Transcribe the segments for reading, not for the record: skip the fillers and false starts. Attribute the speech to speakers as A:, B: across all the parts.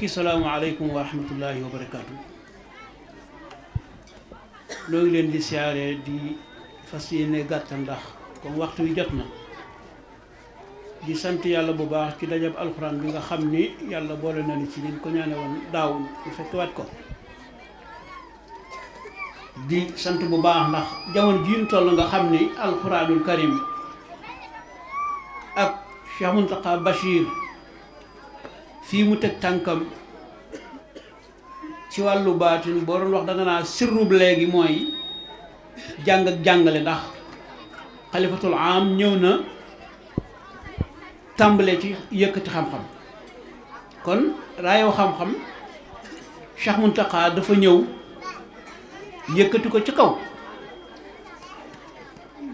A: mbokki salaamaaleykum wa rahmatullahi wa barakaatu. noo ngi leen di siyaare di fas yéene gàttal ndax comme waxtu wi jot na di sant yàlla bu baax ci dajab alxuraan bi nga xam ni yàlla boole na ni ci liñ ko ñaane woon daaw ñu fekkewaat ko di sant bu baax ndax jamono ji ñu toll nga xam ni alxuraanul karim ak Cheikh Mountakha Bachir fii mu teg tànkam ci wàllu baatin boo doon wax danga naa sirrub léegi mooy jàng ak jàngale ndax xalifatul am ñëw na tàmbale ci yëkkati xam-xam kon raayoo xam-xam Cheikh Mountakha dafa ñëw yëkkati ko ci kaw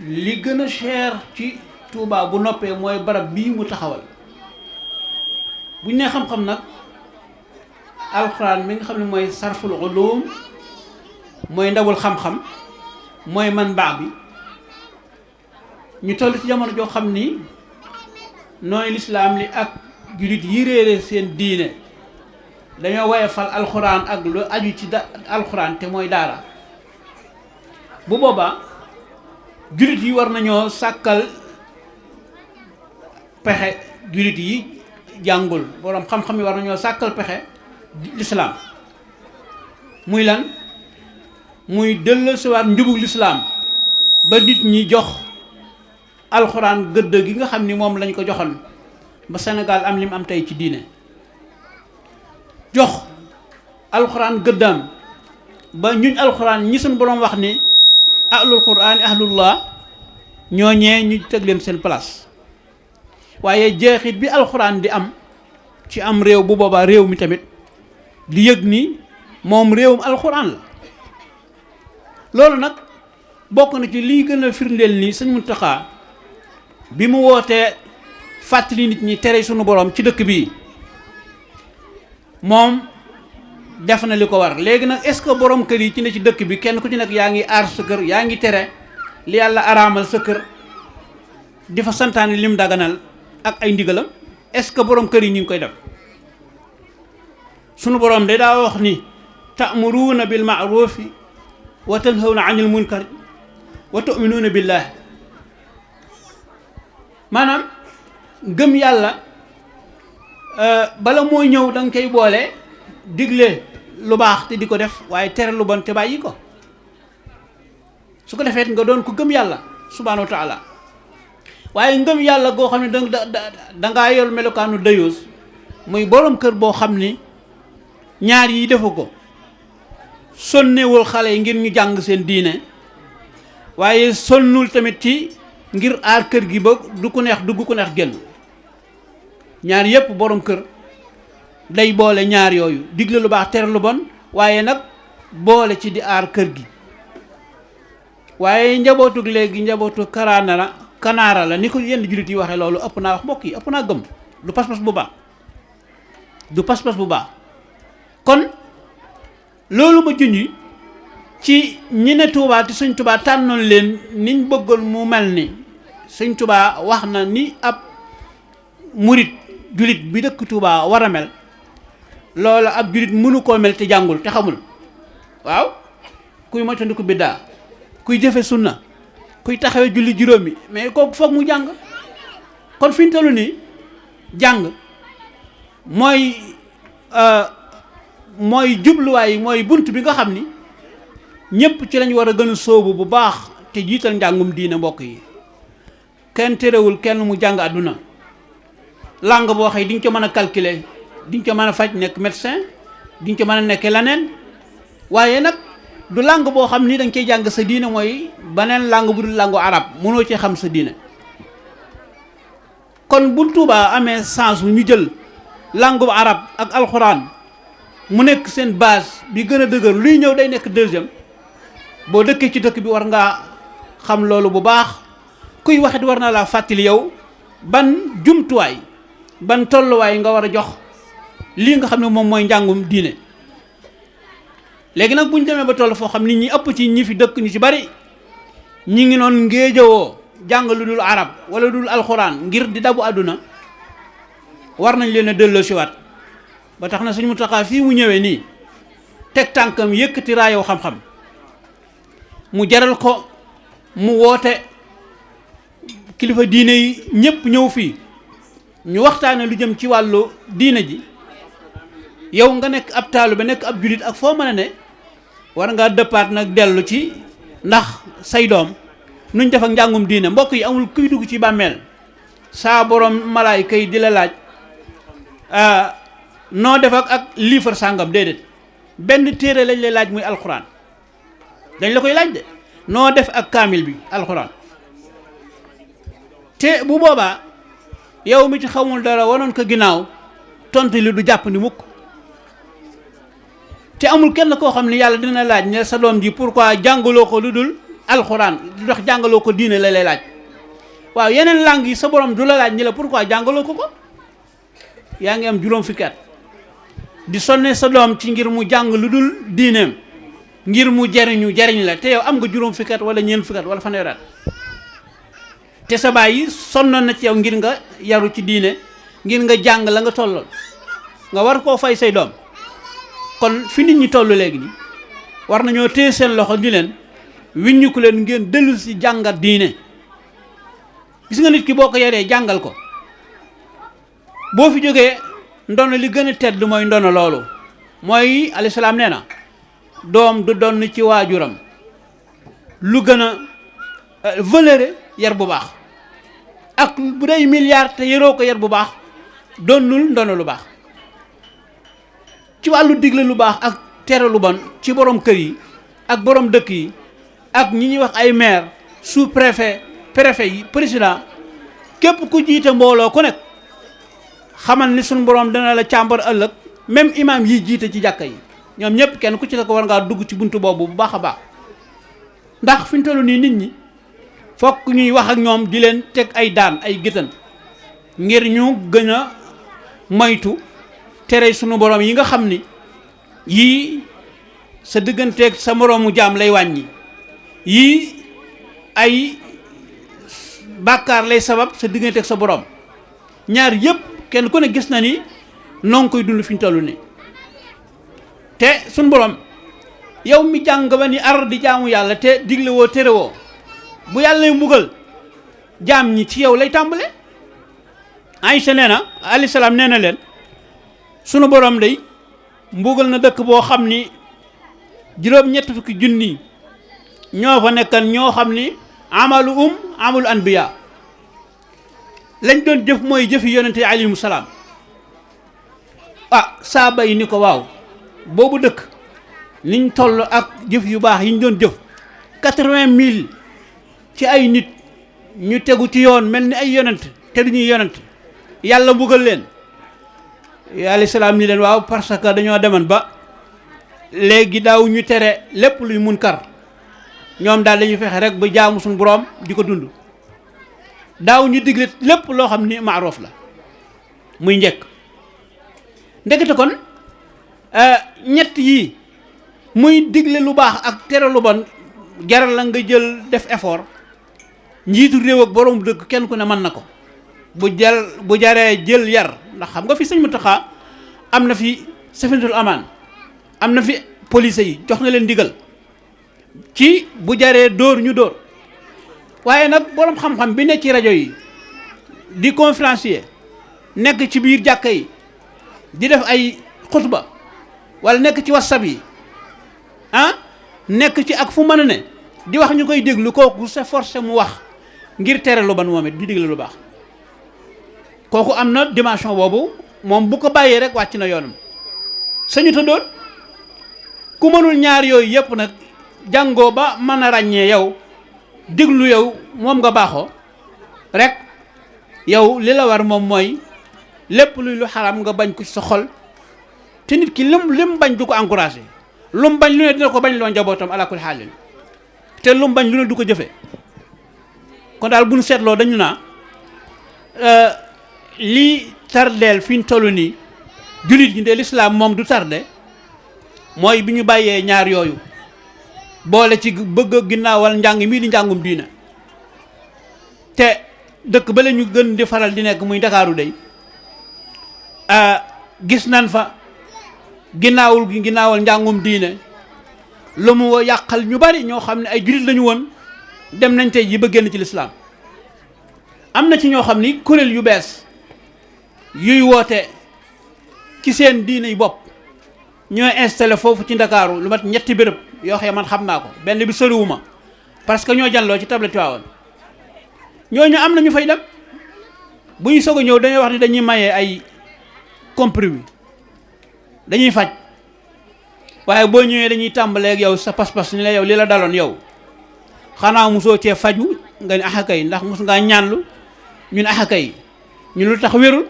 A: li gën a cher ci Touba bu noppee mooy barab bii mu taxawal buñ nee xam-xam nag alxuraan mi nga xam ne mooy sarful ulum mooy ndawul xam-xam mooy man baax bi ñu toll ci jamono joo xam ni nooy lislaam li ak jullit yi réere seen diine dañoo woyofal alxuraan ak lu aju ci alxuraan te mooy daara bu boobaa jullit yi war nañoo sàkkal pexe jullit yi jàngul boroom xam-xam yi war nañoo sàkkal pexe lislaam muy lan muy delloosiwaat njubug lislaam ba nit ñi jox alxuraan gëdd gi nga xam ni moom lañ ko joxoon ba Sénégal am lim am tey ci diine jox alxuraan gëddaam ba ñuñ alxuraan ñi suñ boroom wax ni ahlul quraan ahlullah ñooñee ñu teg leen seen place waaye jeexit bi alxuraan di am ci am réew bu boobaa réew mi tamit di yëg ni moom réewum alxuraan la loolu nag bokk na ci liy gën a firndeel ni sëñ Mountakha bi mu wootee fàttali nit ñi tere sunu borom ci dëkk bii moom def na li ko war léegi nag est-ce que borom kër yi ci ne ci dëkk bi kenn ku ci nekk yaa ngi aar sa kër yaa ngi tere li yàlla araamal sa kër di fa santaane lim daganal ak ay ndigalam est-ce que borom kër yi ñu ngi koy def sunu borom de daa wax ni ta'muruuna bil ma'ruufi wa tanhawna anil munkar wa tu'minuuna billah maanaam gëm yàlla bala mooy ñëw da nga koy boole digle lu baax te di ko def waaye tere lu bon te bàyyi ko su ko defee nga doon ko gëm yàlla subhaanahu wa taala waaye ngëm yàlla goo xam ne dangaa yor melokaanu dëyoos muy borom kër boo xam ni ñaar yi defu ko sonnewul xale yi ngir ñu jàng seen diine waaye sonnul tamit ci ngir aar kër gi ba du ko neex dugg ko neex génn ñaar yépp borom kër day boole ñaar yooyu digle lu baax tere lu bon waaye nag boole ci di aar kër gi waaye njabootug léegi njabootu kanaara la ni ko yenn jullit yi waxee loolu ëpp naa wax mbokk yi ëpp naa gëm du pas-pas bu baax du pas-pas bu baax kon loolu ma junj ci ñi ne Touba te Sëñ Touba tànnoon leen niñ bëggoon mu mel ni Sëñ Touba wax na ni ab murit jullit bi dëkk Touba war a mel loolu ab jullit mënu koo mel te jàngul te xamul waaw kuy moytandiku biddaa kuy jëfe sunna kuy taxawee julli juróomi mais kooku foog mu jàng kon fi ñu toll nii jàng mooy jubluwaay mooy bunt bi nga xam ni ñëpp ci lañ war a gën a sóobu bu baax te jiital njàngum diine mbokk yi kenn terewul kenn mu jàng àdduna langue boo xëy di nga ko mën a calculer di nga ko mën a faj nekk médecin di nga ko mën a nekkee leneen waaye nag du langue boo xam ni da nga cey jàng sa diine mooy beneen langue bu dul langue arab mënoo cee xam sa diine kon bu Tuubaa amee sens ñu jël langue bu arab ak alxuraan mu nekk seen base bi gën a dëgër luy ñëw day nekk deuxième boo dëkkee ci dëkk bi war ngaa xam loolu bu baax kuy waxit war na laa fàttali yow ban jumtuwaay ban tolluwaay nga war a jox lii nga xam ne moom mooy njàngum diine léegi nag bu ñu demee ba toll foo xam nit ñi ëpp ci ñi fi dëkk ñu ci bari ñi ngi noon ngéejawoo jàng lu dul arab wala dul alxuraan ngir di dabu àdduna war nañ leen a delloo siwaat ba tax na Sëñ Muntaxa fii mu ñëwee nii teg tànkam yëkkati raayoo xam-xam mu jaral ko mu woote kilifa diine yi ñëpp ñëw fii ñu waxtaane lu jëm ci wàllu diine ji. yow nga nekk ab taalu ba nekk ab julit ak foo mën a ne war ngaa dëppaat nag dellu ci ndax say doom nuñ def ak njàngum diine. mbokk yi amul kuy dugg ci bàmmeel saa borom malaayka yi di la laaj noo def ak liifar sàngam, déedéet benn téere lañ lay laaj muy alxuraan. dañ la koy laaj de noo def ak kaamil bi alxuraan. te bu boobaa yow mi ci xamul dara wanoon ko ginnaaw tontu li du jàpp ni mukk. te amul kenn koo xam ne yàlla dina laaj ne sa doom ji pourquoi jàngaloo ko lu dul alxuraan lu tax jàngaloo ko diine la lay laaj. waaw yeneen langue yi sa borom du la laaj ni la pourquoi jàngaloo ko. yaa ngi am juróom fukki at di sonne sa doom ci ngir mu jàng lu dul diineem ngir mu jariñ la te yow am nga juróom fukki at wala ñeent fukki at wala fanweeri at te sa baay yi sonnoon na ci yow ngir nga yaru ci diine ngir nga jàng la nga tolloon nga war koo fay say doom. kon fi nit ñi toll léegi nii war nañoo téye seen loxo di leen wiññiku leen ngeen dellu si jàngat diine. gis nga nit ki boo ko yaree jàngal ko boo fi jógee ndono li gën a tedd mooy ndono loolu mooy alayhi salaam nee na doom du donn ci waajuram lu gën a valeur yar bu baax ak bu dee milliard te yaroo ko yar bu baax donnul ndono lu baax. ci wàllu digle lu baax ak tere lu bon ci borom kër yi ak borom dëkk yi ak ñi ñuy wax ay maire sous préfet préfet yi président képp ku jiite mbooloo ku nekk xamal ni suñu borom dana la càmbar ëllëg. même imam yi jiite ci jàkka yi ñoom ñëpp kenn ku ci ne ko war ngaa dugg ci buntu boobu bu baax a baax ndax fi ñu toll nii nit ñi fokk ñuy wax ak ñoom di leen teg ay daan ay géttan ngir ñu gën a moytu tere sunu borom yi nga xam ni yii sa digganteeg sa moroomu jaam lay wàññi yii ay bàkkaar lay sabab sa digganteeg sa borom ñaar yëpp kenn ku ne gis na ni noo ngi koy dund fi ñu toll nii te sunu borom yow mi jàng ba ni ar di jaamu yàlla te digle woo tere woo bu yàlla mbugal jaam ñi ci yow lay tàmbale. Aysa nee na alayhi salaam nee na leen sunu borom day mbugal na dëkk boo xam ni juróom-ñett fukki junni ñoo fa nekkan ñoo xam ni amalu anbiya lañ doon jëf mooy jëfi yonente yi alayhimu salaam. saaba yi ni ko waaw boobu dëkk niñ toll ak jëf yu baax yi ñu doon jëf 80,000 ci ay nit ñu tegu ci yoon mel ni ay yonent te duñuy yonent yàlla mbugal leen. alayhi salaam ni leen waaw parce que dañoo deman ba léegi daaw ñu tere lépp luy munkar ñoom daal dañuy fexe rek ba jaamu suñu borom di ko dund daaw ñu digle lépp loo xam ni maarof la muy njëkk. ndekete kon ñett yii muy digle lu baax ak tere lu bon jaral la nga jël def effort njiitu réew ak borom dëkk kenn ku ne mën na ko bu jaree jël yar ndax xam nga fi Sëñ Muntaxa am na fi safinatul amaan am na fi police yi jox na leen digal ci bu jaree dóor ñu dóor waaye nag borom xam-xam bi nekk ci rajo yi di conférencier nekk ci biir jàkka yi di def ay xutba wala nekk ci whatsapp yi nekk ci ak fu mën a ne di wax ñu koy déglu kooku c'est forcé mu wax ngir tere lu ban moom it di digle lu baax kooku am na dimension boobu moom bu ko bàyyee rek wàcc na yoonam sañu ta doon ku mënul ñaar yooyu yëpp nag jàngoo ba mën a ràññee yow diglu yow moom nga baaxoo rek yow li la war moom mooy lépp luy lu xaram nga bañ ko ci sa xol te nit ki lim bañ du ko encouragé lu mu bañ lu ne dina ko bañ loo njabootam ala kulli xaalin te lu mu bañ lu ne du ko jëfe kon daal bu ñu seetloo dañu naa lii tardeel fi ñu toll nii jullit ñi de lislaam moom du tardé mooy bi ñu bàyyee ñaar yooyu boole ci bëgg ginnaawal njàng mii di njàngum diina te dëkk ba la ñu gën di faral di nekk muy Ndakaaru day gis nan fa ginnaawal njàngum diine lu mu yàqal ñu bari ñoo xam ne ay jullit lañu woon dem nañ tey ji ba génn ci lislaam am na ci ñoo xam ni kuréel yu bees yuy woote ci seen diine yi bopp ñooy installé foofu ci Ndakaaru lu mat ñetti béréb yoo xam man xam naa ko benn bi soriwuma parce que ñoo janloo ci tablette waawoon ñooñu am na ñu fay dem bu ñu soog a ñëw dañuy wax ni dañuy maye ay comprimés dañuy faj waaye boo ñëwee dañuy tàmbaleeg yow sa pas-pas ni la yow li la daloon yow xanaa mosoo cee faju nga ne axakay ndax mos ngaa ñaanlu ñun axakay ñu lu tax wérul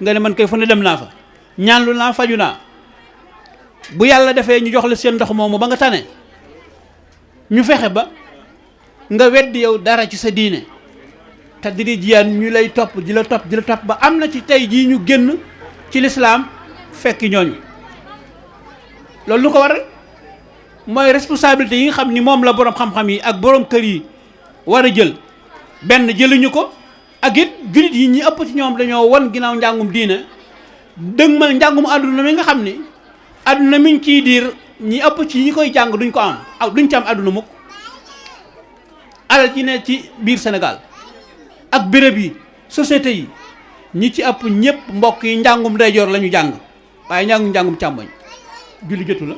A: nga ne man kay fu ne dem naa fa ñaanlu naa faju naa bu yàlla defee ñu jox la seen ndox moomu ba nga tane ñu fexe ba nga weddi yow dara ci sa diine te di jiyaan ñu lay topp di la topp ba am na ci tey jii ñu génn ci lislaam fekki ñooñu loolu lu ko waral mooy responsabilité yi nga xam ni moom la boroom xam-xam yi ak boroom kër yi war a jël benn jëluñu ko ak it jullit yi ñi ëpp ci ñoom dañoo wan ginnaaw njàngum diine dëgmal njàngum àdduna mi nga xam ni àdduna miñ ciy diir ñi ëpp ci ñi koy jàng duñ ko am duñ ci am àdduna mukk alal ci ne ci biir Sénégal ak béréb yi société yi ñi ci ëpp ñëpp mbokk yi njàngum ndeyjoor la ñu jàng waaye njàngum càmmoñ julli jotu la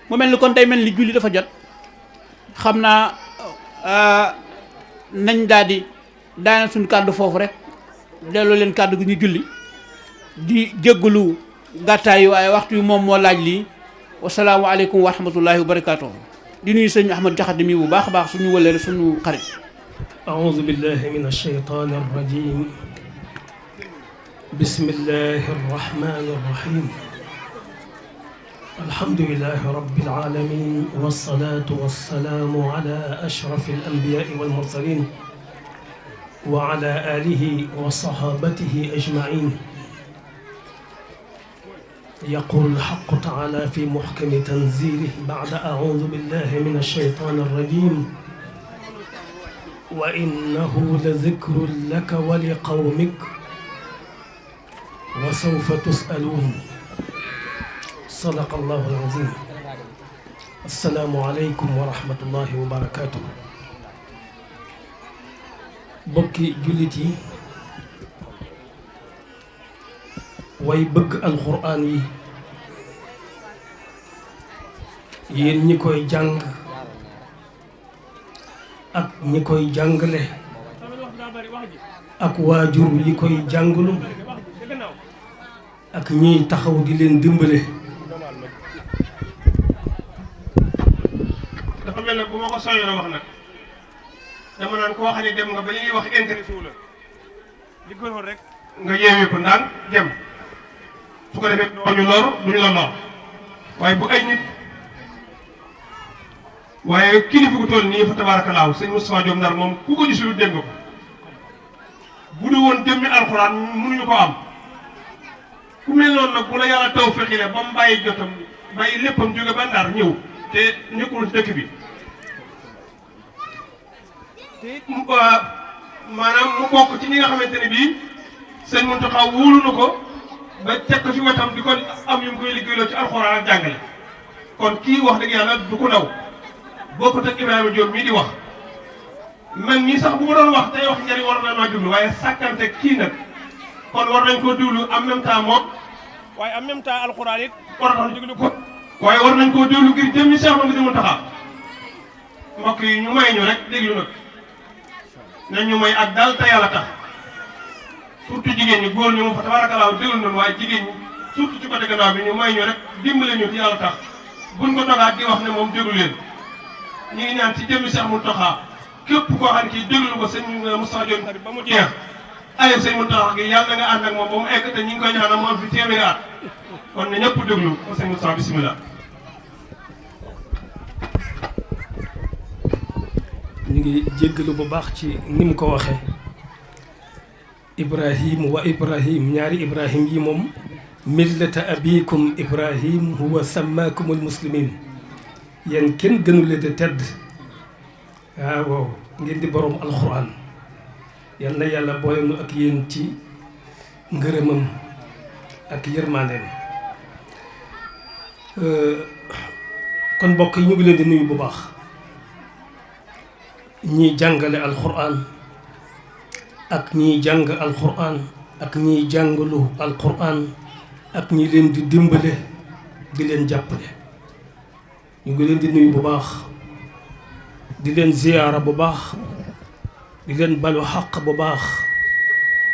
A: mu mel ni kon day mel ni julli dafa jot xam naa nañ daal di daaneel suñu kàddu foofu rek delloo leen kàddu gi ñu julli di jéggalu gàttaay waaye waxtu wi moom moo laaj lii wasalaamu aleykum wa rahmatullahi wa barakaatuh di nuyu sëñ Ahmad Jaxate mi bu baax a baax suñu wëlëre suñu xarit
B: أعوذ بالله من الشيطان الرجيم بسم الله الرحمن الرحيم الحمد لله رب العالمين والصلاة والسلام على أشرف الأنبياء والمرسلين وعلى آله وصحابته أجمعين يقول الحق تعالى في محكم تنزيله بعد أعوذ بالله من الشيطان الرجيم وإنه لذكر لك ولقومك وسوف تسألون صدق الله العظيم السلام عليكم ورحمة الله وبركاته bokki jullit yi way bëgg alxuraan yi yéen ñi koy jàng ak ñi koy jàngale ak waajur yi koy jàngalu ak ñiy taxaw di leen dimbale.
C: dafa mel ne bu ma ko soññee la wax nag dama naan koo xam ne dem nga ba li ñuy wax intéressé wu la li gënoon rek nga yeewee ko ndaan dem su ko defee doo ñu lor duñu la lor waaye bu ay nit waaye kilifa gu toll nii fa tabaarakallaahu sëñ Moustapha Diop Ndar moom ku ko gisul dégg nga ko bu du woon jëmmi alxuraan mënuñu ko am ku mel noonu nag bu la yàlla taw fexile ba mu bàyyi jotam bàyyi léppam jóge ba Ndar ñëw te nekkul ci dëkk bi te maanaam mu bokk ci ñi nga xamante ne bii sëñ Mountakha wóolu na ko ba teg ko fi wetam di ko am yu mu koy liggéeyloo ci alxuraan ak jàngale kon kii wax dëgg yàlla du ko daw bokkut ak Ibrahima Diop mii di wax man mii sax bu ma doon wax tey wax njëriñ war na maa déglu waaye sàkkante kii nag kon war nañ koo déglu en même temps moom waaye en même temps alxuraan it war nañ déglu ko waaye war nañ koo déglu ngir jëm ñu Seex Mamadu Muntaxa mbokk yi ñu may ñu rek déglu nag nañ ñu may ak daal te yàlla tax surtout jigéen ñi góor ñu moom fa tabaarakallaa déglu nañu waaye jigéen ñi surtout ci côté gannaaw bi ñu may ñu rek dimbale ñu te yàlla tax buñ ko dogaat di wax ne moom déglu leen ñu ngi ñaan ci jëmmi Seex Muntaxa képp koo xam ne kii déglu ko sëñ Moustapha Diop ba mu jeex ayib sëñ Muntaxa gi yàlla nga ànd ak moom ba mu egg te ñu ngi koy ñaanal mu am fi téeméeri at kon ne ñëpp déglu ko sëñ Moustapha bisimilah.
B: ñu ngi jéggalu bu baax ci ni mu ko waxee Ibrahim wa Ibrahim ñaari Ibrahim yi moom millata abikum Ibrahim huwa sammaakumul muslimin yéen kenn gënu leen di tedd waaw ngeen di borom alxuraan yal na yàlla boole nu ak yéen ci ngërëmam ak yërmandeem. kon mbokk yi ñu ngi leen di nuyu bu baax ñiy jàngale alquran ak ñiy jàng alquran ak ñiy jàngalu alquran ak ñi leen di dimbale di leen jàppale. ñu ngi leen di nuyu bu baax di leen ziyaara bu baax di leen balu xaq bu baax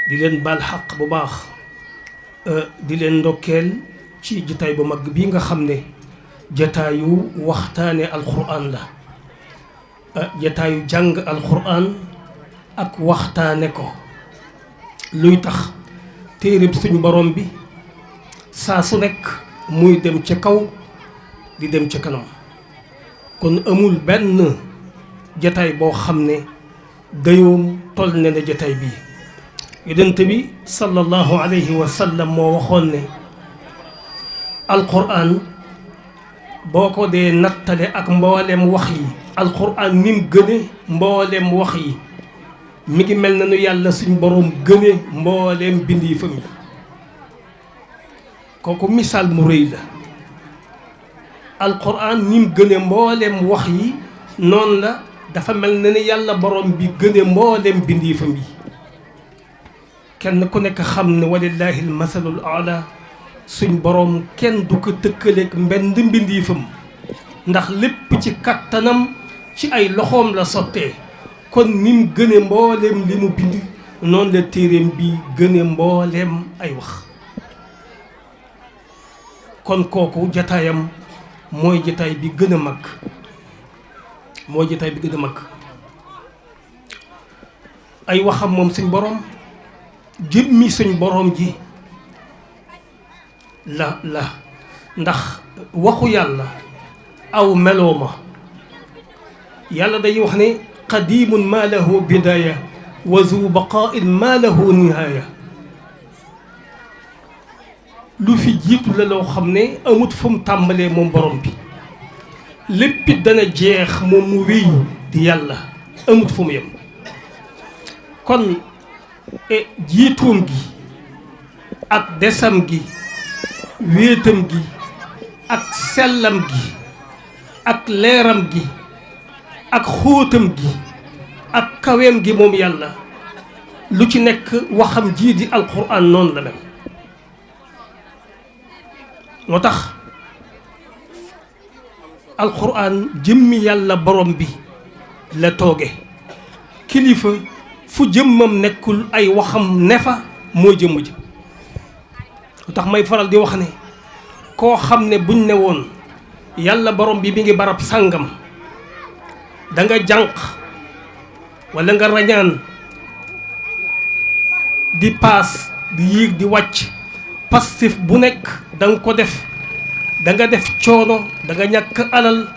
B: di leen bal xaq bu baax di leen ndokkeel ci jataay bu mag bii nga xam ne jataayu waxtaane alquran la jataayu jàng alquran ak waxtaane ko luy tax téereb suñ borom bi saa su nekk muy dem ca kaw di dem ca kanam. kon amul benn jataay boo xam ne dayoom toll ne na jataay bii. yonent bi sallallahu alayhi wa sallam moo waxoon ne alquran boo ko dee nattale ak mboolem wax yi alquran ni mu gëne mboolem wax yi mi ngi mel na nu yàlla suñ boroom gëne mboolem bind yi fa mi kooku misaal mu rëy la. alquran ni mu gëne mboolem wax yi noonu la dafa mel na ni yàlla borom bi gëne mboolem bind yi fa mi kenn ku nekk xam ne walillahi almasalul ala suñ borom kenn du ko tëkkaleeg mbend mbindiifam ndax lépp ci kattanam ci ay loxoom la sottee. kon ni mu gëne mbooleem li mu bind noonu la téeréem bi gëne mbooleem ay wax. kon kooku jataayam mooy jataay bi gën a mag mooy jataay bi gën a mag. ay waxam moom suñ borom jëmmi suñ borom ji la ndax waxu yàlla aw melooma yàlla day wax ne qadimun ma lahu bidaya wa zu baqain ma lahu nihaya. lu fi jiitu la loo xam ne amut fu mu tàmbalee moom borom bi léppit dana jeex moom mu wéy di yàlla amut fu mu yem. kon jiituum gi ak desam gi wéetam gi ak sellam gi ak leeram gi ak xóotam gi ak kaweem gi moom yàlla lu ci nekk waxam jii di alquran noonu la mel. moo tax alquran jëmmi yàlla borom bi la tooge kilifa fu jëmmam nekkul ay waxam ne fa moo jëmm ji. moo tax may faral di wax ne koo xam ne buñ ne woon yàlla borom bi mi ngi barab sàngam da nga jànq walla nga rañaan di paas di yéeg di wàcc pastif bu nekk da nga ko def da nga def coono da nga ñàkk alal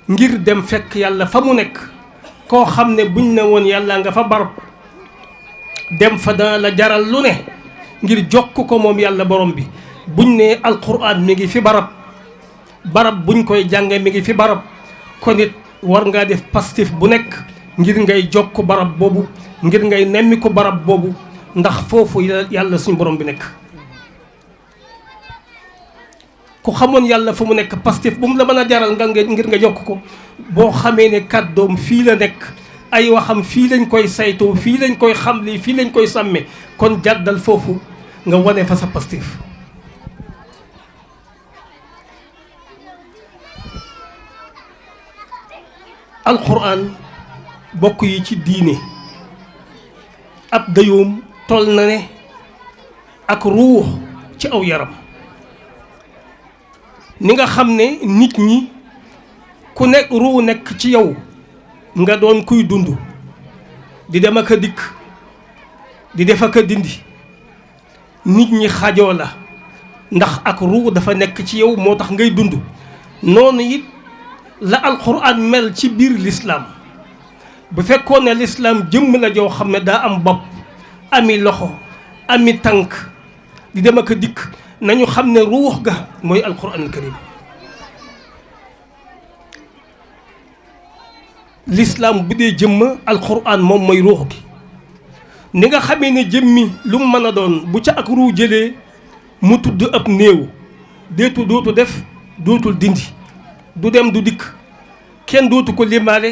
B: ngir dem fekk yàlla fa mu nekk. koo xam ne buñ ne woon yàlla nga fa barab dem fa dana la jaral lu ne ngir jokk ko moom yàlla borom bi. buñ ne alquran mi ngi fi barab buñ koy jànge mi ngi fi barab kon it war ngaa def pastif bu nekk ngir ngay jokk barab boobu ngir ngay nemmi ko barab boobu ndax foofu yàlla suñu borom bi nekk. ku xamoon yàlla fa mu nekk pastif bu mu la mën a jaral ngir nga jokk ko boo xamee ne kàddoom fii la nekk ay waxam fii lañ koy saytoo fii lañ koy xamli fii lañ koy sàmme kon jàddal foofu nga wane fa sa pastif. alquran bokk yi ci diine ab dayoom toll na ne ak ruux ci aw yaram. ni nga xam ne nit ñi ku nekk ruu nekk ci yow nga doon kuy dund di dem ak a dikk di def ak a dindi nit ñi xajoo la ndax ak ruu dafa nekk ci yow moo tax ngay dund. noonu it la alquran mel ci biir lislaam bu fekkoon ne lislaam jëmm la joo xam ne daa am bopp ami loxo ami tànk di dem ak a dikk nañu xam ne ruux ga mooy alquran al karim. lislaam bu dee jëmm alquran moom mooy ruux gi. ni nga xamee ne jëmmi lu mu mën a doon bu ca ak ruux jëlee mu tudd ab néew dootu def dootul dindi du dem du dikk kenn dootu ko limaale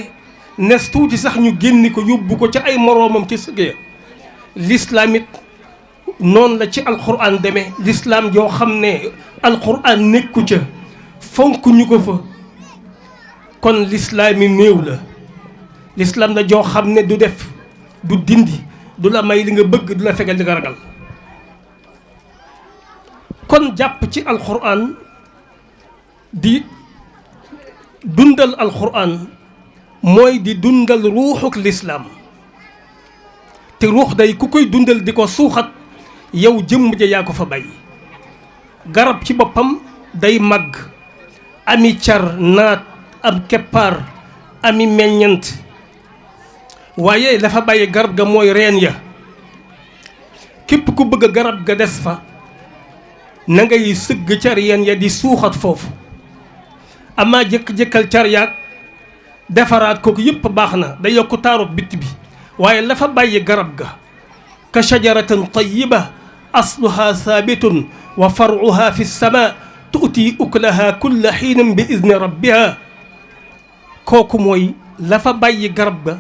B: nes tuuti sax ñu génni ko yóbbu ko ca ay moroomam ci sëgg l'islam it noonu la ci alquran demee l'islam joo xam ne alquran nekku ca fonk ñu ko fa kon l'islam yi néew la l'islam la joo xam ne du def du dindi du la may li nga bëgg du la fegal li nga ragal kon jàpp ci alquran di dundal alquran mooy di dundal ruuxuk l'islam te ruux day ku koy dundal di ko suuxat yow jëmm ja yaa ko fa bàyyi garab ci boppam day màgg ami car naat am keppaar ami meññant waaye dafa bàyyi garab ga mooy reen ya képp ku bëgg garab ga des fa na ngay sëgg ca reen ya di suuxat foofu amaa jëkk-jëkkal car yaag defaraat kooku yëpp baax na day yokk taarub bitt bi waaye la fa bàyyi garab ga ka shajaratin tayyiba asluha saabitun wa faruha fi sama tuuti ukulaha kulla xiinin bi izni rabbiha kooku mooy la fa bàyyi garab ga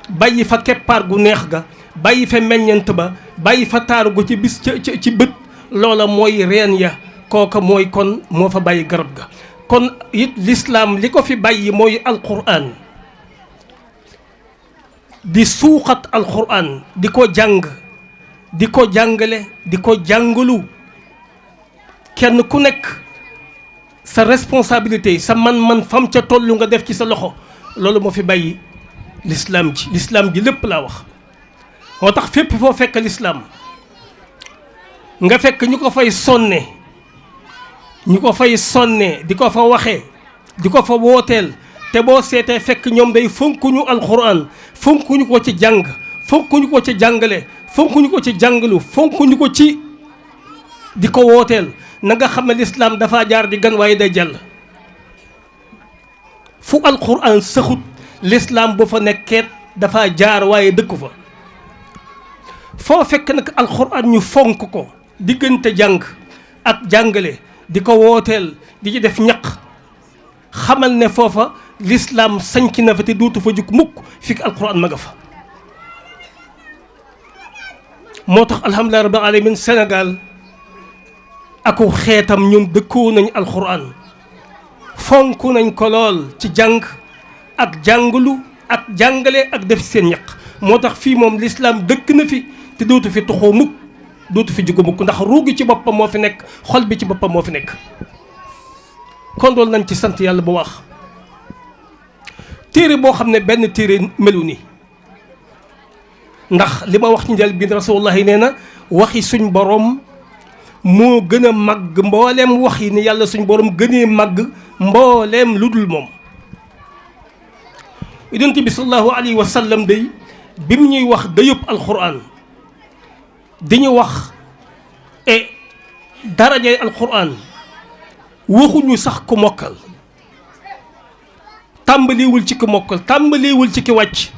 B: bàyyi fa keppaar gu neex ga bàyyi fa meññant ba bàyyi fa taaru gu ci bis ci bët loola mooy reen ya kooka mooy kon moo fa bàyyi garab ga kon it l'islam li ko fi bàyyi mooy alquran di suuxat alquran di ko jàng di ko jàngale di ko jàngalu kenn ku nekk sa responsabilité sa man-man fam ca tollu nga def ci sa loxo loolu moo fi bàyyi l'islam ji lépp laa wax moo tax fépp foo fekk l'islam nga fekk ñu ko fay sonne di ko fa waxee di ko fa wooteel te boo seetee fekk ñoom day fonkuñu alquran fonkuñu ko ci jàng fonkuñu ko ci jàngale fonkuñu ko ci jàngalu fonkuñu ko ci di ko wooteel na nga xam ne l'islam dafa jaar di gan waaye day jàll fu alquran saxut l'islam bu fa nekkeet dafa jaar waaye dëkku fa foo fekk nag alquran ñu fonk ko diggante jàng ak jàngale di ko wooteel di ci def ñaq xamal ne foofa l'islam sanc na fa te duutu fa jug mukk fii alquran ma nga fa moo tax alhamdulilah rabbil alamin Sénégal aku xeetam ñoom dëkkoo nañ alquran fonk nañ ko lool ci jàng ak jàngalu ak jàngale ak def seen ñaq moo tax fii moom l'islam dëkk na fi te dootu fi tuxoo mukk dootu fi jugu mukk ndax ruugi ci boppam moo fi nekk xol bi ci boppam moo fi nekk kon dool nañ ci sant yàlla bu wax téere boo xam ne benn téere melu ni ndax li ma wax ci njël bi rasulullah yi nee na waxi suñ borom moo gën a màgg mbooleem wax yi ni yàlla suñ borom gënee màgg mbooleem lu dul moom yonent bi sallallahu alayhi wa sallam day bi mu ñuy wax dayëpp alquran di ñu wax darajay alquran waxuñu sax ku mokkal tàmbaliwul ci ki mokkal tàmbaliwul ci ki wàcc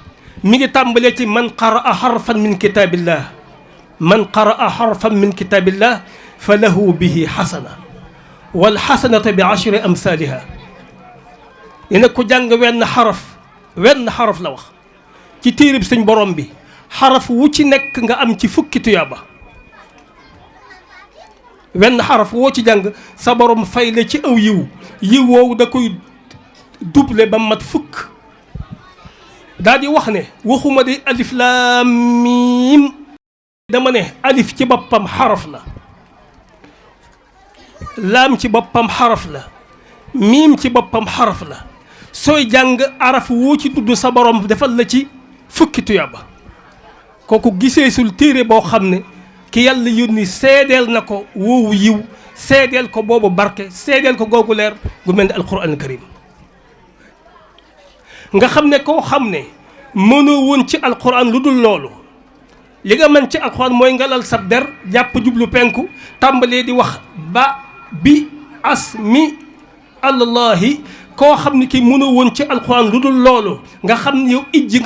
B: mi ngi tàmbalee ci man qaraa harfan min kitaabillah man qaraa harfan min kitaabillah fa lahu bihi xasana wal xasanata bi ashri amsaaliha yéen ku jàng wenn xaraf la wax ci téereb suñ borom bi xaraf wu ci nekk nga am ci fukki tuyaaba wenn xaraf woo ci jàng sa borom fay la ci aw yiw woowu da koy double ba mat fukk daal di wax ne waxuma di alif laam miim dama ne alif ci boppam xaraf la laam ci boppam xaraf la miim ci boppam xaraf la sooy jàng araf woo ci tudd sa borom defal la ci fukki tuyaaba kooku giseesul téere boo xam ne ki yàlla yónni seedeel na ko woowu yiw seedeel ko boobu barke seedeel ko googu leer gu mel ne alquran al karim nga xam ne koo xam ne mënoo woon ci alquran lu dul loolu li nga mën ci alquran mooy nga lal sab der jàpp jublu penku tàmbalee di wax ba bi asmi allahi koo xam ne ki mënoo woon ci alquran lu dul loolu nga xam ne yow ijji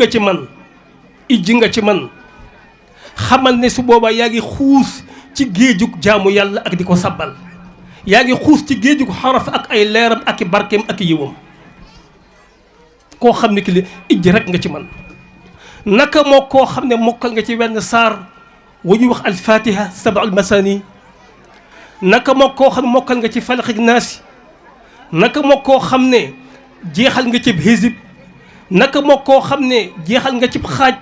B: nga ci man xamal ne su boobaa yaa ngi xuus ci géejug jaamu yàlla ak di ko sabbal yaa ngi xuus ci géejug xaraf ak ay leeram ak i barkeem ak i yiwam koo xam ne ki li ijji rek nga ci man naka moo koo xam ne mokkal nga ci wenn saar wu ñuy wax alfatiha sab'ul masani naka moo koo xam ne mokkal nga ci falaq ak naasi naka moo koo xam ne jeexal nga ci hizib naka moo koo xam ne jeexal nga ci xaaj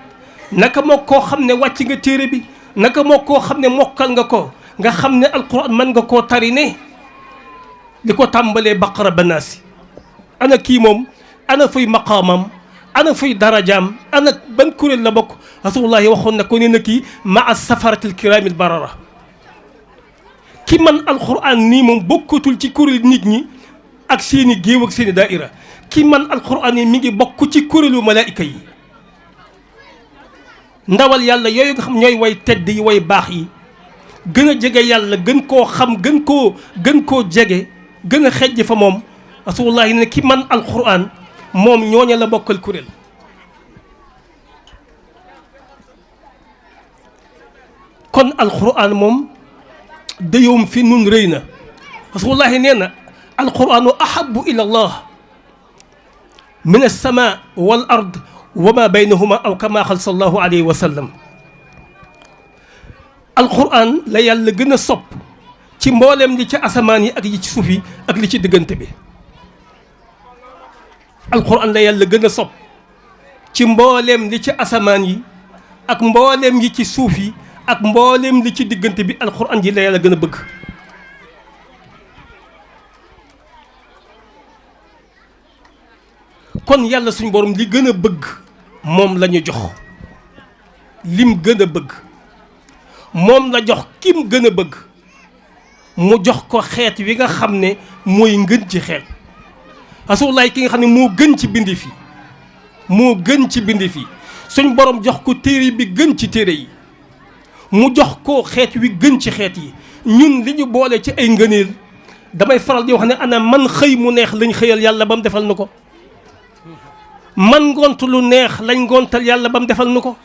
B: naka moo koo xam ne wàcc nga téere bi naka moo koo xam ne mokkal nga ko nga xam ne alquran mën nga koo tari ne li ko tàmbalee baqara ba naasi ana kii moom ana fuy maqaamam ana fuy darajaam ana ban kuréel la bokk rasulullahi waxoon na ko ne na kii maa safaratil kiraamil barara ki man alquran nii moom bokkatul ci kuréel nit ñi ak seeni géew ak seeni daaira ki man alquran yi mi ngi bokk ci kuréelu malaayika yi ndawal yàlla yooyu nga xam ñooy way tedd yi way baax yi gën a jege yàlla gën koo xam gën koo jege gën a xejj fa moom rasulullahi ne ki man alquran moom ñooña la bokkal kuréel kon alquran moom dayoom fi nun rëy na rasulullahi nee na alquranu ahabu ila allah min alsama wal ard wa ma baynahuma aw kama xal sallallahu alayhi wa sallam alquran la yàlla gën a sopp ci mboolem li ci asamaan yi ak yi ci suuf yi ak li ci diggante bi alquran la yàlla gën a sopp ci mboolem li ci asamaan yi ak mboolem yi ci suuf yi ak mboolem li ci diggante bi alquran ji la yàlla gën a bëgg kon yàlla suñu borom li gën a bëgg moom la ñu jox lim gën a bëgg moom la jox kim gën a bëgg mu jox ko xeet wi nga xam ne mooy ngën ci xeet rasulullaay ki nga xam ne moo gën ci bindi fi moo gën ci bindi fi suñ borom jox ko téere bi gën ci téere yi mu jox ko xeet wi gën ci xeet yi ñun li ñu boole ci ay ngëneel damay faral di wax ne ana man xëy mu neex lañ xëyal yàlla ba mu defal na ko man ngont lu neex lañ ngontal yàlla ba mu defal nu ko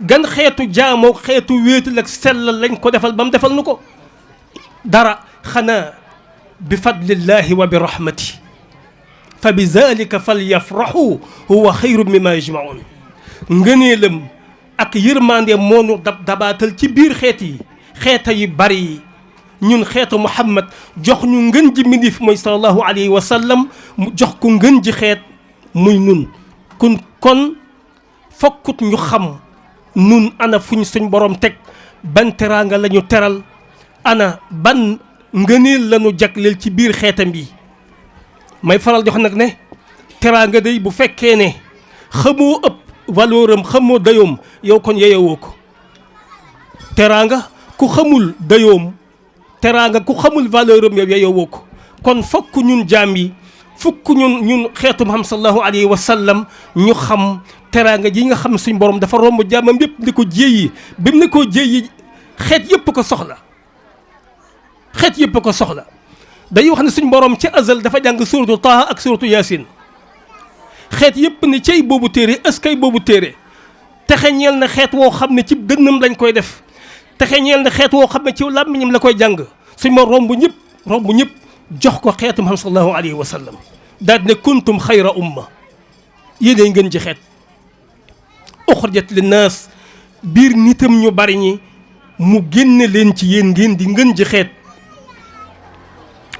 B: gan xeetu jaamoo xeetu wéetal ak sellal lañ ko defal ba mu defal nu ko dara xanaa bi fadlillahi wa bi rahmati fa bi zalika falyafrahu huwa xayru mimma yajmaun ngëneelam ak yërmande moonu dabaatal ci biir xeeta yi bari yi ñun xeetu Muhammad jox ñu ngën ji mindif mooy sallallahu alayhi wa sallam mu jox ko ngën ji xeet muy nun kon fokkut ñu xam nun ana fuñ suñ borom teg ban teraanga la ñu teral ana ban ngëneel la ñu jagleel ci biir xeetam bi may faral di wax nag ne teraanga day bu fekkee ne xamoo ëpp valeur am xamoo dayoom yow kon yeyewoo ko teraanga ku xamul dayoom teraanga ku xamul valeur am yow yeyewoo ko kon fokk ñun jaam yi fukk ñun xeetu Muhammad sallallahu alayhi wa sallam ñu xam teraanga ji nga xam suñ borom dafa romb jaamam yëpp di ko jéeyi bi mu ne koo jéeyi xeet yëpp ko soxla xeet yëpp ko soxla day wax ne suñ borom ci azal dafa jàng suratu Taaha ak suratu Yaasin xeet yëpp ne cey boobu téere eskay boobu téere texe ñeel na xeet woo xam ne ci dënnam lañ koy def texe ñeel na xeet woo xam ne ci làmmiñam la koy jàng suñ ma romb ñëpp jox ko xeetu Muhammad sallallahu alayhi wa sallam daal ne kuntum xayra umma yéenay ngeen ji xeet uxrijat linnaas biir nitam ñu bari ñi mu génne leen ci yéen ngeen di ngeen ji xeet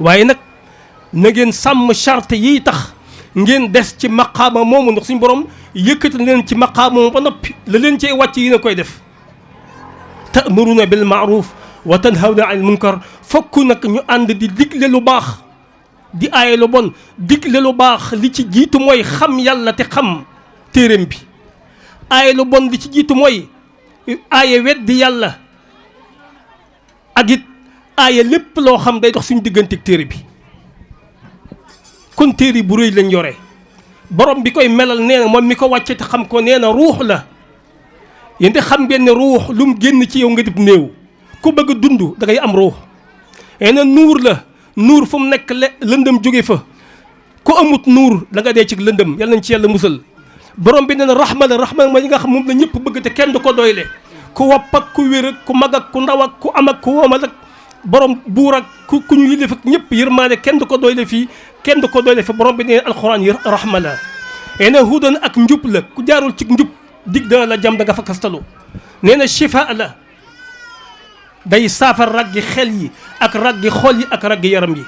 B: waaye nag na ngeen sàmm charte yiy tax ngeen des ci maqaama moomu ndax suñu borom yëkkati leen ci maqaama moomu ba noppi la leen cay wàcc yi na koy def ta'muruna bil ma'ruf wa tanhawna anil munkar fokk nag ñu ànd di digle lu baax di aaye lu bon digle lu baax li ci jiitu mooy xam yàlla te xam téereem bi aaye lu bon li ci jiitu mooy aaye weddi yàlla ak it aaye lépp loo xam day dox suñu digganteeg téere bi kon téere bu rëy lañ yore borom bi koy melal nee na moom mi ko wàcce te xam ko nee na ruux la yéen de xam ngeen ne ruux lu mu génn ci yow nga dib néew ku bëgg a dund da ngay am ruux nee na nuur la nuur fu mu nekk lëndëm jóge fa ku amut nuur da nga dee ci lëndëm yal nañ ci yàlla musal borom bi nee na raxma la raxma mooy ñi nga xam moom la ñëpp bëgg te kenn du ko doyle ku wopp ak ku wér ak ku mag ak ku ndaw ak ku am ak ku woomal ak borom buur ak ku ñu yilif ak ñëpp yërmaande kenn du ko doyle fii kenn du ko doyle fi borom bi nee alxuraan yi rahma la nee na hudan ak njub la ku jaarul ci njub dig dana la jam da nga fa kastalu nee na shifa la day saafar raggi xel yi ak raggi xol yi ak raggi yaram yi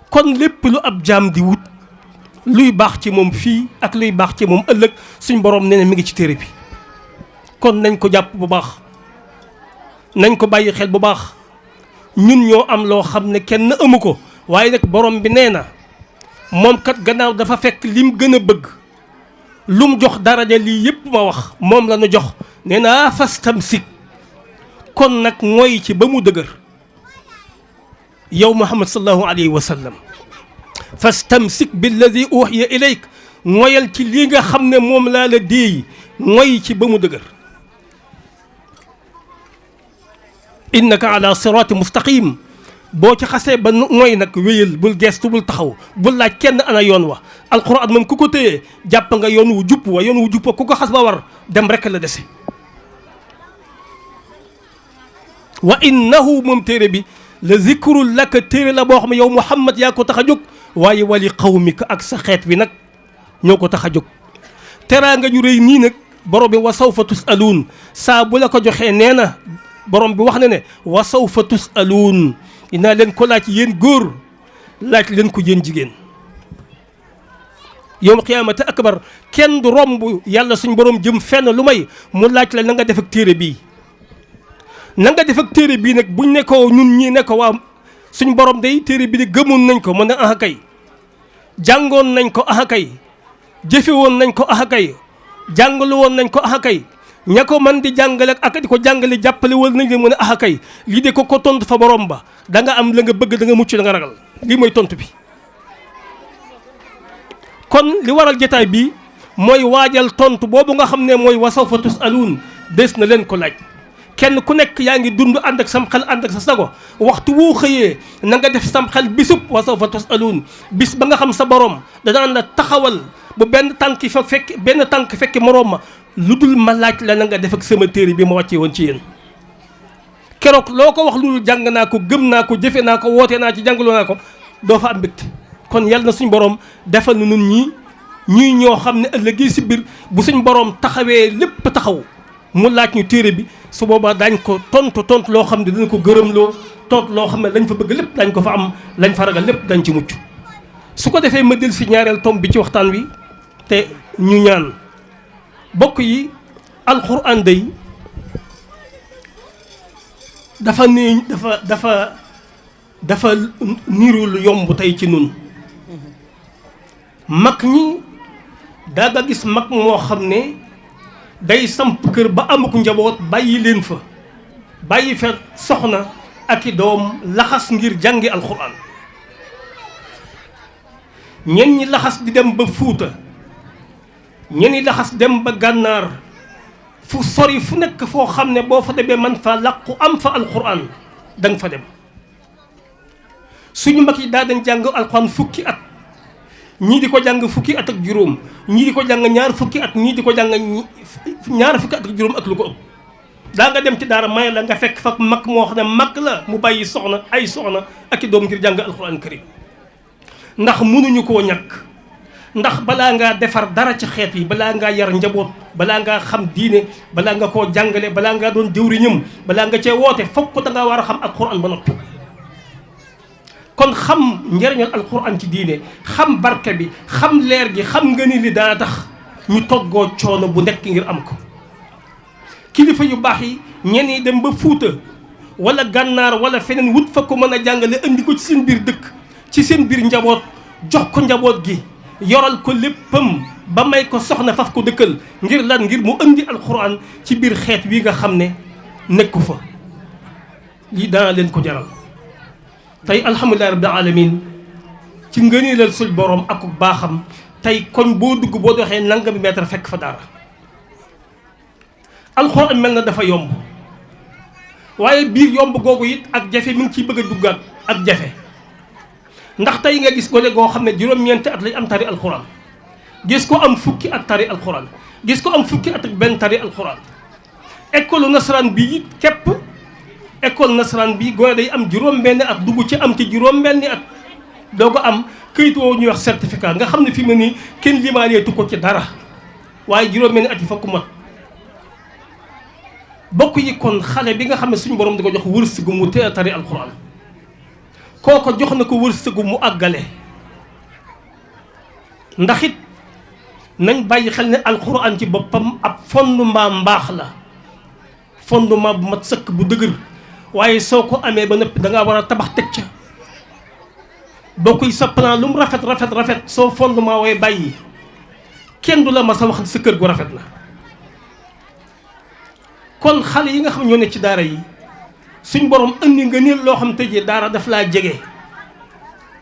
B: kon lépp lu ab jaam di wut luy baax ci moom fii ak luy baax ci moom ëllëg suñ borom nee na mi ngi ci téere bi kon nañ ko jàpp bu baax nañ ko bàyyi xel bu baax ñun ñoo am loo xam ne kenn amu ko waaye nag borom bi nee na moom kat gannaaw dafa fekk lim gën a bëgg lu mu jox daraja lii yépp ma wax moom la nu jox nee na fastamsik kon nag mooy ci ba mu dëgër yow Muhammad sallallahu alayhi wa sallam fastamsik billadi uhiya ilayk mooyal ci lii nga xam ne moom laa la déey mooy ci ba mu dëgër innaka ala sirati mustaqim boo ci xasee ba mooy nag wéyal bul geestu bul taxaw bul laaj kenn ana yoon wa alquran moom ku ko téyee jàpp nga yoon wu jupp wa yoon wu jupp wa ku ko xas ba war dem rek la dese wa innahu moom téere bi la zikrul laka téere la boo xam ne yow Muhammad yaa ko tax a jóg waaye wali qawmika ak sa xeet wi nag ñoo ko tax a jóg teraa nga ñu rëy nii nag borom bi wa sawfa tusaluun saa bu la ko joxee nee na borom bi wax na ne wa sawfa tusaluun dinaa leen ko laaj yéen góor laaj leen ko yéen jigéen yawm qiyaamati akbar kenn du romb yàlla suñ borom jëm fenn lu may mu laaj la na nga def ak téere bii na nga def ak téere bii nag buñ ne ko ñun ñii ne ko waa suñ borom day téere bi de gëmoon nañ ko mën a aha kay jàngoon nañ ko aha kay jëfe woon nañ ko aha kay jàngalu woon nañ ko aha kay ña ko man di jàngale ak di ko jàngale jàppale woon nañ leen mën a aha kay lii de ko tontu fa borom ba da nga am la nga bëgg da nga mucc da nga ragal lii mooy tontu bi kon li waral jotaay bi mooy waajal tontu boobu nga xam ne mooy wa sawfa tusaluun des na leen ko laaj kenn ku nekk yaa ngi dund ànd ak sam xel ànd ak sa sago waxtu woo xëyee na nga def sam xel bisub wa sawfa tusaluun bis ba nga xam sa borom danaan la taxawal bu benn tànk fa fekk benn tànk fekk moroom ma lu dul ma laaj la na nga def ak sama téere bi ma wàccee woon ci yéen keroog loo ko wax lu dul jàng naa ko gëm naa ko jëfe naa ko woote naa ci jàngaloo naa ko doo fa am mbégte kon yàlla na suñ borom defal na nun ñii ñoo xam ne ëllëgee si biir bu suñ borom taxawee lépp taxaw mu laaj ñu téere bi su boobaa daañ ko tontu loo xam ne dina ko gërëmloo tontu loo xam ne lañ fa bëgg lépp dañ ko fa am lañ fa ragal lépp dañ ci mucc su ko defee ma del si ñaareel tomb bi ci waxtaan wi te ñu ñaan bokk yi alxuraan day dafa ni dafa niru lu yomb tey ci nun mag ñi daa nga gis mag moo xam ne day samp kër ba amuk njaboot bàyyi leen fa bàyyi fa soxna ak i doom laxas ngir jàngi alxuraan ñen ñi laxas di dem ba Fuuta ñen ñi laxas dem ba Gànnaar fu sori fu nekk foo xam ne boo fa demee man fa làqu am fa alxuraan da nga fa dem suñu mag yi daa dañ jàng alxuraan fukki at ñii di ko jàng fukki at ak juróom ñii di ko jàng ñaar fukki at ñii di ko jàng ñaar fukki at ak juróom ak lu ko ëpp daa nga dem ci daara may la nga fekk fa mag moo xam ne mag la mu bàyyi soxna ay soxna ak i doom ngir jàng alxuraan karim ndax mënuñu koo ñàkk ndax balaa ngaa defar dara ci xeet yi balaa ngaa yar njaboot balaa ngaa xam diine balaa nga koo jàngale balaa ngaa doon jëwriñam balaa nga cee woote fokk da ngaa war a xam alxuraan ba noppi kon xam njëriñal alxuraan ci diine xam barke bi xam leer gi xam nga ni li daa tax ñu toggoo coono bu nekk ngir am ko kilifa yu baax yi ñenn yi dem ba Fuuta wala Gànnaar wala feneen wut fa ko mën a jàngale andi ko ci seen biir dëkk ci seen biir njaboot jox ko njaboot gi yoral ko léppam ba may ko soxna faf ko dëkkal ngir lan ngir mu andi alxuraan ci biir xeet wi nga xam ne nekku fa lii dana leen ko jaral tey alhamdulilah rabbil alamin ci ngëneelal suñ borom ak baaxam tey koñ boo dugg boo doxee nangami mètre fekk fa dara alxuraan mel na dafa yomb waaye biir yomb googu it ak jafe mi ngi ciy bëgg a duggaat ak jafe ndax tey nga gis gone goo xam ne juróom-ñeenti at lañ am tari alxuraan gis ko am fukki at tari alxuraan gis ko am fukki at ak benn tari alxuraan. école nasaraan bi képp école nasaraan bi gone day am juróom-benni at dugg ci am ci juróom-benni at doo ko am këyit woo ñuy wax certificat nga xam ne fi mu ne nii kenn limaaneetu ko ci dara waaye juróom-benni at yi fokk mat. bokk yi kon xale bi nga xam ne suñu borom di ko jox wërsëgu mu teel a tari alxuraan kooko jox na ko wërsëgu mu àggale ndax it nañ bàyyi xel ne alxuraan ci boppam ab fondement mbaax la fondement bu mat sëkk bu dëgër waaye soo ko amee ba noppi da ngaa war a tabax teg ca bokk yi sa plan lu mu rafet rafet rafet soo fondement way bàyyi kenn du la ma sa wax sa kër gu rafet na. kon xale yi nga xam ñoo ne ci daara yi suñ borom andi nga nii loo xam tëjee daara daf laa jege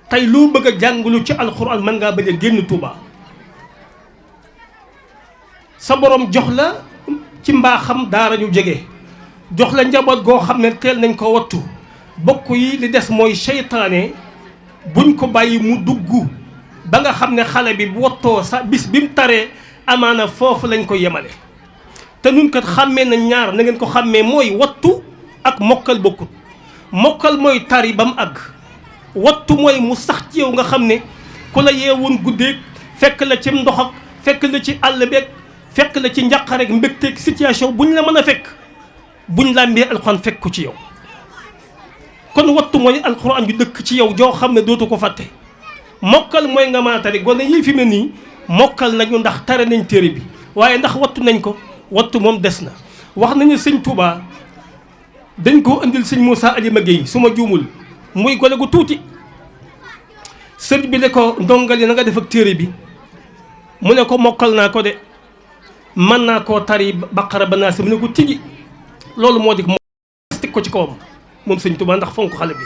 B: tey loo bëgg a jàngalu ci alxuraan mën ngaa bañ a génn Touba sa borom jox la ci mbaaxam daara ñu jege jox la njaboot goo xam ne teel nañ ko wattu bokk yi li des mooy seytaane buñ ko bàyyi mu dugg ba nga xam ne xale bi bu wattoo sa bis bi mu taree amaana foofu lañ ko yemale. te nun kat xàmmee na ñaar na ngeen ko xàmmee mooy wattu ak mokkal bokkut mokkal mooy tari ba mu àgg wattu mooy mu sax ci yow nga xam ne ku la yeewoon guddeeg fekk la ci ndox ak fekk la ci àll beeg fekk la ci njàqareeg mbégteeg situation buñ la mën a fekk buñ làmbee alxuraan fekk ko ci yow. kon wattu mooy alxuraan ju dëkk ci yow joo xam ne dootu ko fàtte mokkal mooy nga maa tari gone yii fi mu ne nii mokkal nañu ndax tare nañ téere bi waaye ndax wattu nañ ko. wattu moom des na wax nañu sëñ Touba dañ koo indil sëñ Moussa Alima Gueye su ma juumul muy gone gu tuuti sëñ bi ne ko ndongali na nga def ak téere bi mu ne ko mokkal naa ko de mën naa koo tari baqara ba naa si mu ne ko tigi loolu moo di stik ko ci kawam moom sëñ Touba ndax fonk xale bi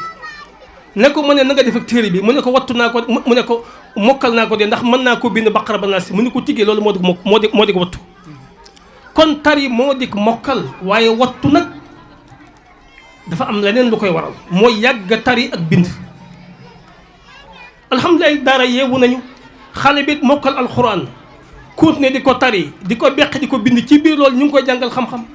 B: ne ko mu ne na nga def ak téere bi mu ne ko wattu naa ko mu ne ko mokkal naa ko de ndax mën naa koo bind baqara ba naa si mu ne ko tigi loolu moo di wattu kon tari moo dik mokkal waaye wattu nag dafa am leneen lu koy waral mooy yàgg tari ak bind alhamdulilah daara yeewu nañu xale bi mokkal alxuraan kuut ne di ko tari di ko beq di ko bind ci biir loolu ñu ngi koy jàngal xam-xam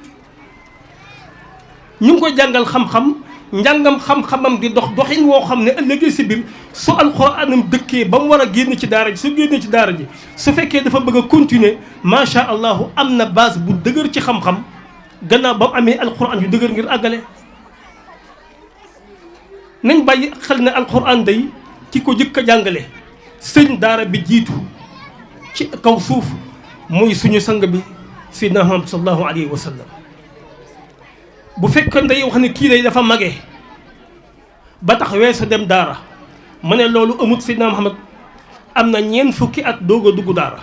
B: ñu ngi koy jàngal xam-xam njàngam xam-xamam di dox doxin woo xam ne ëllëgee si biir su alxuraanam dëkkee ba mu war a génn ci daara ji su génnee ci daara ji su fekkee dafa bëgg a continuer macha allah am na base bu dëgër ci xam-xam gannaaw ba mu amee alxuraan yu dëgër ngir àggale. nañ bàyyi xel ne alxuraan day ki ko jëkk a jàngale sëñ daara bi jiitu ci kaw suuf muy suñu sang bi sayyidina Muhammad sallallahu alayhi wa sallam. bu fekkoon day wax ne kii day dafa mage ba tax weesu dem daara ma ne loolu amut Seydina Muhammad am na ñeent fukki at doog a dugg daara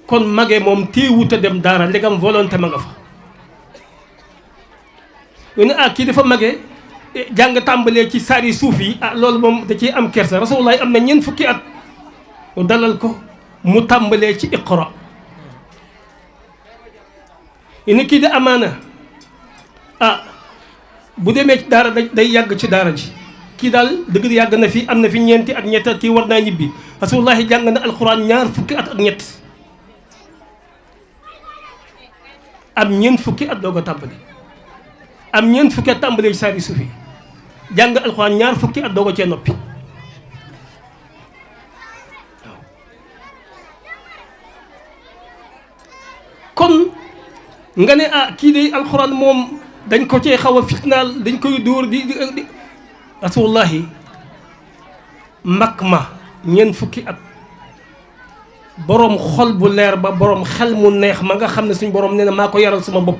B: kon mage moom téewut a dem daara ndegam volonté ma nga fa. ñu ne kii dafa mage jàng tàmbalee ci saari suuf yi loolu moom da ciy am kersa Rasulullah am na ñeent fukki at dalal ko mu tàmbalee ci iqra ni kii di amaana bu demee ci daara day yàgg ci daara ji kii daal dëgg yàgg na fi am na fi ñeenti at ñett kii war naa ñibbi rasulullahi jàng na alxuraan ñaar fukki at ak ñett am ñeent fukki at doog a tàmbali am ñeent fukki at tàmbalee ci saari suuf yi jàng alxuraan ñaar fukki at doog a cee noppi kon nga ne kii de alxuraan moom dañ ko cee xaw a fitnaal dañ koy dóor di rasulullahi mag ma ñeent fukki at boroom xol bu leer ba boroom xel mu neex ma nga xam ne suñ boroom nee na maa ko yaral sama bopp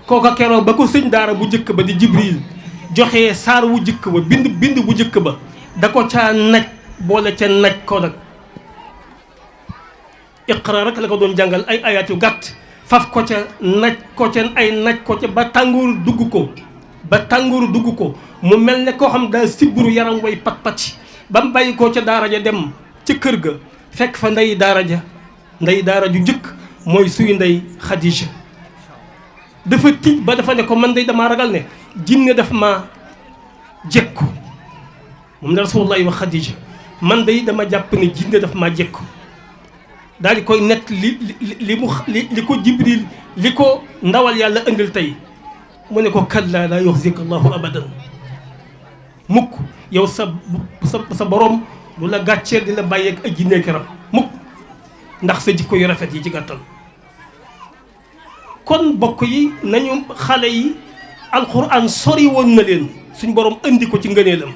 B: kooka keroog ba ko sëñ daara bu jëkk ba di jibril joxe saar wu jëkk ba bind bu jëkk ba da ko caa naj boole ca naj ko nag iqra rek la ko doon jàngal ay ayaat yu gàtt faf ko ca naj ko ca ay naj ko ca ba tàngooru dugg ko mu mel ne koo xam daa sibburu yaram way pat-pat ba mu bàyyi koo ca daara ja dem ca kër ga fekk fa ndey daara ju njëkk mooy suy ndey Xadija dafa tiit ba dafa ne ko man day damaa ragal ne jinne daf ma jekku moom la Rasulullah wax Xadija man day dama jàpp ne jinne daf maa jekku daal di koy nett li ko Jibril li ko ndawal yàlla indil tey mu ne ko kalla laa yuxzika allahu abadan mukk yow sa borom lu la gàcceel di la bàyyeeg ay jinne ki rab mukk ndax sa jikko yu rafet yi ci gàttal. kon bokk yi nañu xale yi alquran sori woon na leen suñ borom indi ko ci ngëneelam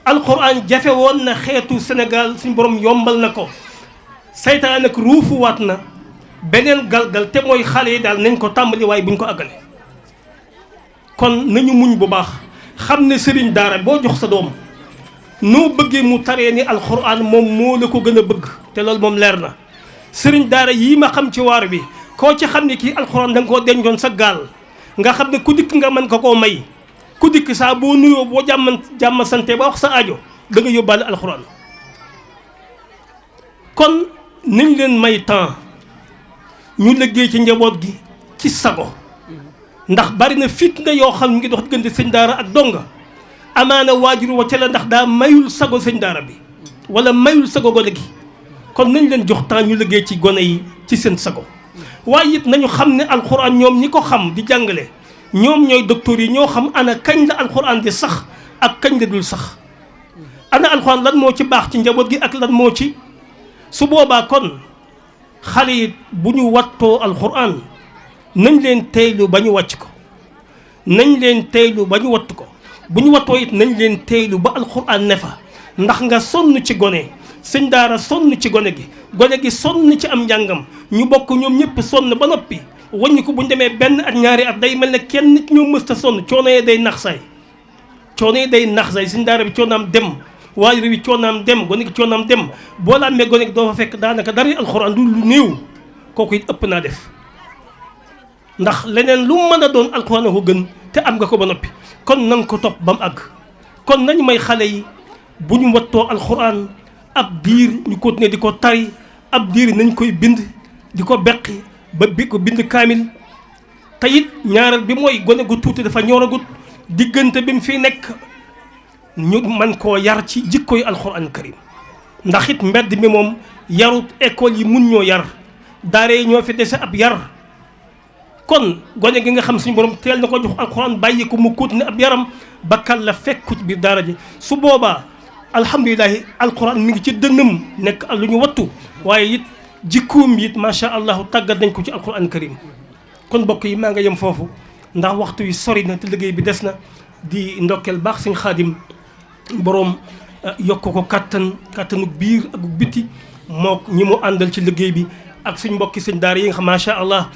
B: alquran jafe woon na xeetu Sénégal suñ borom yombal na ko saytaan nag ruufuwaat na beneen galgal te mooy xale yi daal nañ ko tàmbali waaye buñ ko àggale. kon nañu muñ bu baax xam ne sëriñ daara boo jox sa doom noo bëggee mu taree ni alquran moom moo la ko gën a bëgg te loolu moom leer na. sëriñ daara yii ma xam ci waar bi koo ci xam ne kii alxuraan da nga koo dencoon sa gaal nga xam ne ku dikk nga mën ko koo may ku dikk saa boo nuyoo boo jàmm sante ba wax sa aajo da nga yóbbaale alxuraan. kon nañ leen may temps ñu liggéey ci njaboot gi ci sago ndax bari na fitna yoo xam ne ngi dox diggante sëñ daara ak donga amaana waajur wa ca la ndax daa mayul sago sëñ daara bi wala mayul sago gone gi. kon nañ leen jox temps ñu liggéey ci gone yi ci seen sago waaye it nañu xam ne alxuraan ñoom ñi ko xam di jàngale ñoom ñooy docteur yi ñoo xam ana kañ la alxuraan di sax ak kañ la dul sax ana alxuraan lan moo ci baax ci njaboot gi ak lan moo ci su boobaa kon xale yi bu ñu wattoo alxuraan nañ leen teylu ba ñu wàcc ko nañ leen teylu ba ñu watt ko bu ñu wattoo it nañ leen teylu ba alxuraan ne fa ndax nga sonn ci gone sëñ daara sonn ci gone gi sonn ci am njàngam ñu bokk ñoom ñëpp sonn ba noppi wàññi ko bu ñu demee benn at ñaari at day mel ne kenn nit ñoo mësta sonn coono yee day nax say sëñ daara bi coonaam dem waajur bi coonaam dem gone gi coonaam dem boo la amee gone gi doo fa fekk daanaka dara alxuraan du lu néew kooku it ëpp naa def ndax leneen lu mën a doon alxuraan a ko gën te am nga ko ba noppi kon na nga ko topp ba mu àgg kon nañu may xale yi bu ñu wattoo alxuraan ab diir ñu continuer di ko tari ab diir nañ koy bind di ko beqi ba bi ko bind kaamil te it ñaareel bi mooy gone gu tuuti dafa ñoragut diggante bi mu fi nekk ñu man koo yar ci jikkoy alxuraan karim ndax it mbedd mi moom yarut école yi mun ñoo yar daara yi ñoo fi dese ab yar kon gone gi nga xam suñu borom teel na ko jox alxuraan bàyyi ko mu continuer ab yaram ba kal la fekku ci biir daara ji su boobaa alhamdulilahi alquran mi ngi ci dënnam nekk lu ñu wattu waaye it jikkoom it macha allah tàggat nañ ko ci alquran karim kon mbokk yi maa nga yem foofu ndax waxtu yi sori na te liggéey bi des na di ndokkeel baax sëñ xaadim boroom yokk ko kattanu biir ak biti moo ñi mu àndal ci liggéey bi ak suñ mbokki sëñ daara yi nga xam macha allah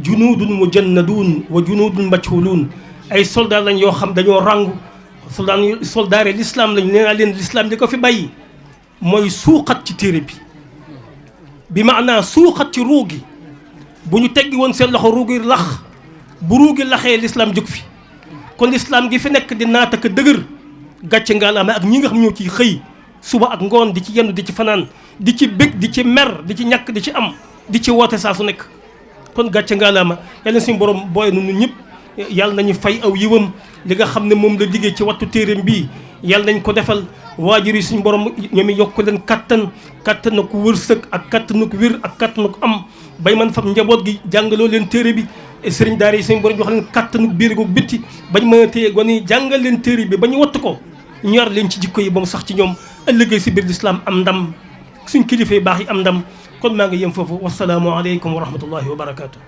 B: junudun mujannadun wa junudun majhulun ay soldat lañ yoo xam dañoo ràngu soldaare l'islam lañu nee naa leen l'islam di ko fi bàyyi mooy suuxat ci téere bi maanaa suuxat ci ruu gi bu ñu teggi woon seen loxo ruu gi lax bu ruu gi laxee l'islam jóg fi kon l'islam gi fi nekk di naata ka dëgër gàcce ngaalaama ak ñi nga xam ñoo ciy xëy suba ak ngoon di ci yendu di ci fanaan di ci bég di ci mer di ci ñàkk di ci am di ci woote saa su nekk kon gàcce ngaalaama yàlla suñu borom booye nu ñun ñëpp yàlla nañu fay aw yiwam li nga xam ne moom la liggéey ci wattu téeréem bii yàlla nañ ko defal waajur yi suñu borom ñoom yokk leen kattan na ko wërsëg ak kattan na ko wér ak kattan na ko am bay man fam njaboot gi jàngaloo leen téere bi sëriñ daara yi suñu borom jox leen kattanu biir gu bitti bañ mën a téye gone yi jàngal leen téere bi ba ñu wattu ko ñor leen ci jikko yi ba mu sax ci ñoom ëllëgee si biir lislaam am ndam suñ kilifa yu baax yi am ndam kon maa ngi yem foofu wasalaamu aleykum wa rahmatullahi wa barakaatu.